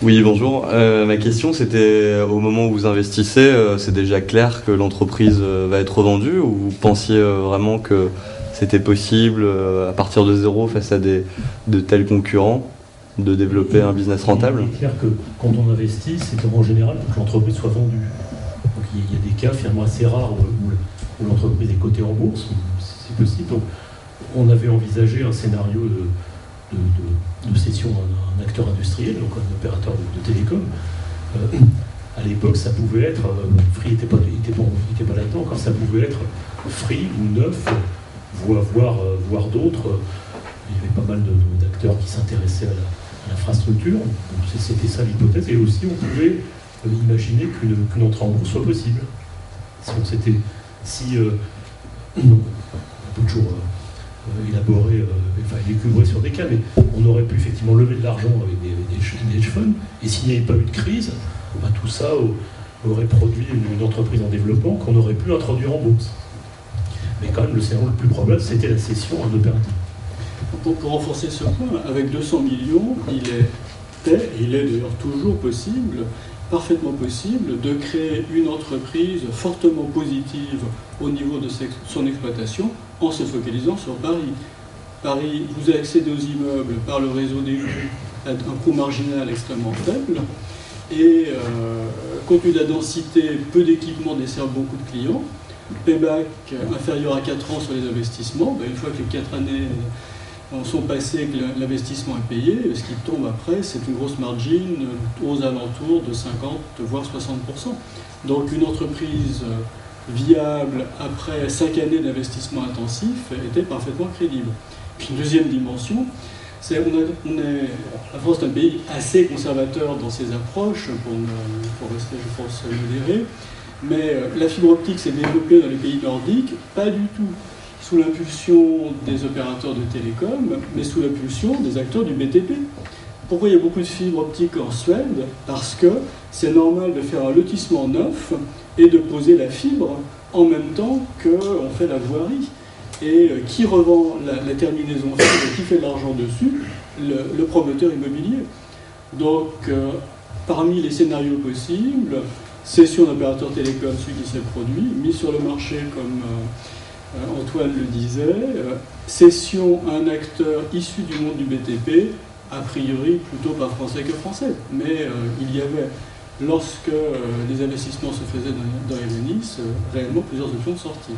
Oui, bonjour. Ma question, c'était au moment où vous investissez, c'est déjà clair que l'entreprise va être revendue ou vous pensiez vraiment que c'était possible à partir de zéro face à de tels concurrents de développer un business rentable? Il est clair que quand on investit, c'est en général pour que l'entreprise soit vendue. Donc il y a des cas finalement assez rares où l'entreprise est cotée en bourse, c'est possible. Donc, on avait envisagé un scénario de cession d'un acteur industriel, donc un opérateur de télécom. À l'époque, ça pouvait être, Free n'était pas là-dedans, encore ça pouvait être Free ou Neuf, voire d'autres. Il y avait pas mal d'acteurs qui s'intéressaient à l'infrastructure. C'était ça l'hypothèse. Et aussi, on pouvait imaginer qu'une entrée en bourse soit possible. On peut toujours élaborer, élucubrer sur des cas, mais on aurait pu effectivement lever de l'argent avec des hedge funds, et s'il n'y avait pas eu de crise, tout ça aurait produit une entreprise en développement qu'on aurait pu introduire en bourse. Mais quand même, le scénario le plus probable, c'était la cession à un opérateur. Pour renforcer ce point, avec 200 millions, il est d'ailleurs toujours possible, parfaitement possible, de créer une entreprise fortement positive au niveau de son exploitation en se focalisant sur Paris. Paris, vous accédez aux immeubles par le réseau des rues à un coût marginal extrêmement faible, et compte tenu de la densité, peu d'équipements desservent beaucoup de clients, payback inférieur à 4 ans sur les investissements, une fois que les 4 années sont passées et que l'investissement est payé, ce qui tombe après, c'est une grosse margin aux alentours de 50 voire 60%. Donc une entreprise viable après 5 années d'investissement intensif était parfaitement crédible. Puis une deuxième dimension, c'est la France est un pays assez conservateur dans ses approches, pour rester, je pense, modéré, mais la fibre optique s'est développée dans les pays nordiques, pas du tout sous l'impulsion des opérateurs de télécom, mais sous l'impulsion des acteurs du BTP. Pourquoi il y a beaucoup de fibres optiques en Suède? Parce que c'est normal de faire un lotissement neuf et de poser la fibre en même temps qu'on fait la voirie. Et qui revend la terminaison fibre, qui fait de l'argent dessus? Le promoteur immobilier. Donc, parmi les scénarios possibles, cession d'opérateur télécom, celui qui s'est produit, mis sur le marché comme Antoine le disait, cession à un acteur issu du monde du BTP, a priori plutôt pas français que français. Mais il y avait, lorsque les investissements se faisaient dans Evenis, réellement plusieurs options de sortie.